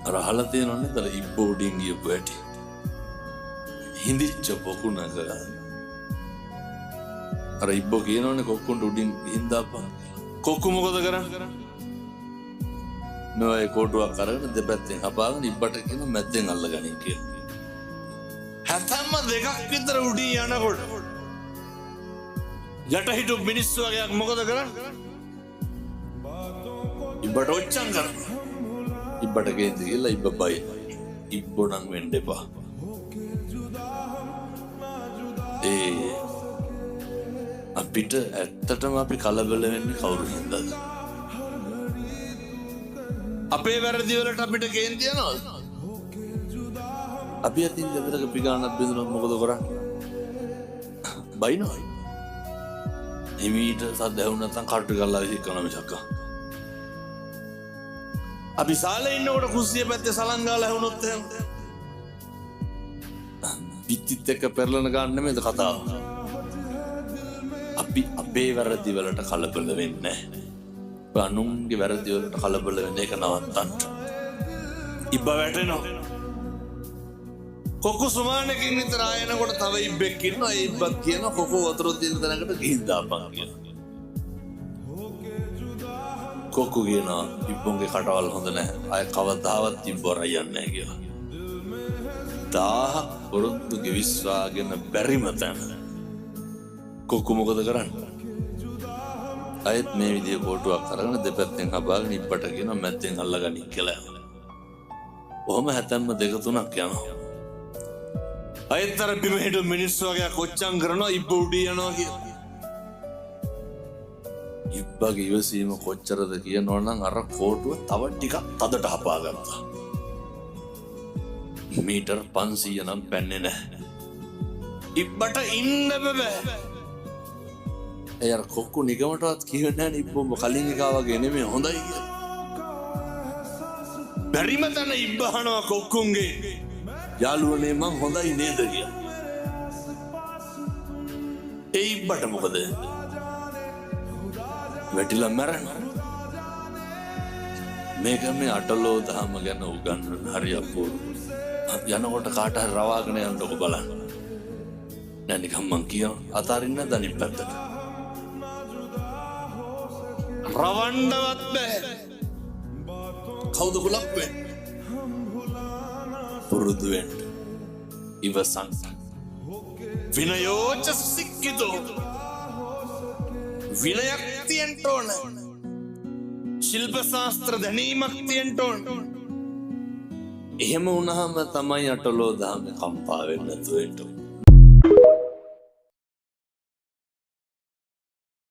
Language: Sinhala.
අර අහලා තියෙනවනේ තල ඉබ්බෝඩින් ගියපු ඇටි. හිඳිච්ච පොකුණක අර ඉබ්බෝ කියනවනේ කොක්කුන්ට උඩින් හින්දාපන්. කොක්කු මොකද කරන්නේ? මේ කොටුවක් අරගෙන දෙපැත්තෙන් හපාගෙන ඉබ්බට කියන මැද්දෙන් අල්ලගනින් කියලා. හැතැම්ම දෙකක් විතර උඩින් යනකොට යට හිටු මිනිස්සු වගේක් මොකද කරන්නේ? ඉබ්බට ඔච්චම් කරනවා. ඉබ්බට කේන්ති කියලා ඉබ්බ බයි. ඉබ්බෝ නම් වෙන්න එපා. අපිට ඇත්තටම අපි කලබල වෙන්නේ කවුරු හින්දාද? අපේ වැරදි වලට අපිට කේන්ති යනවද? අපි අතින් දෙතරක පිගානක් බෙදුනොත් මොකද කරන්නේ? බයිනවා. එමීට සද්ද ඇහුන නැත්නම් කටු ගල්ලා විසිකනවා මිසක්. අපි සාලේ ඉන්නකොට කුස්සිය පැත්තේ සලන් ගාලා ඇහුනොත් එහෙම පිටිත් එක්ක පෙරලන ගන්න නෙමෙයිද කතාව? අපි අපේ වැරදි වලට කලබල වෙන්නේ නැහැ. අනුන්ගේ වැරදි වලට කලබල වෙන එක නවත්තන්න. ඉබ්බ වැටෙනවා. කොකු සුමානකින් විතර ආයනකොට තව ඉබ්බෙක් ඉන්නවා. ඒ ඉබ්බත් කියනවා කොකු වතුර තියෙන තැනකට ගිහින් දාපන් කියලා. කොකු කියනවා ඉබ්බොන්ගේ කටවල් හොඳ නැහැ. ආය කවදාවත් ඉබ්බොර යන්නේ නැහැ කියලා. 1000ක් වරුද්දු ගෙවිස්වාගෙන බැරිම තැන. කොකු මොකද කරන්නේ? අයත් මේ විදිය කොටුවක් අරගෙන දෙපැත්තෙන් හබාගෙන ඉබ්බට කියන මැද්දෙන් අල්ලගනි කියලා. ඔහොම හැතැම්ම දෙක තුනක් යනවා. අයත් අර බිම හිටු මිනිස්සු වගේ කොච්චම් කරනවා ඉබ්බ උඩින් යනවා කියලා. ඉබ්බගේ ඉවසීම කොච්චරද කියනවනම් අර කොටුව තව ටිකක් තදට හපා ගත්තා. මීටර් 500 නම් පැන්නේ නැහැ. ඉබ්බට ඉන්න බෑ. එයාර කොක්කු නිගමටවත් කියවෙන්නේ නැහැ ඉබ්බොම කලින් එකා වගේ නෙමෙයි හොඳයි කියලා. බැරිම තැන ඉබ්බ අහනවා කොක්කුන්ගේ යාළුවනේ මං හොඳයි නේද කියලා. ඒ ඉබ්බට මොකද? වැටිලා මැරෙනවා. මේක මේ අටලෝ දහම ගැන උගන්වන හරි අපූර්ව. යනකොට කාට හරි රවාගෙන යන්නකො බලන්න. නෑ නිකන් මං කියනවා අතාරින්න දනින් පැත්තට. රවණ්ඩවත් බෑ. කවුද ගුලක් වෙන්නේ? පුරුදු වෙන්න. ඉවසන්. විනයෝච සික්කිතෝ. විනයක් තියෙන්න ඕන. ශිල්ප ශාස්ත්‍ර දැනීමක් තියෙන්න ඕන. එහෙම වුණාම තමයි අටලෝ දහම කම්පා වෙන්නේ නැතුව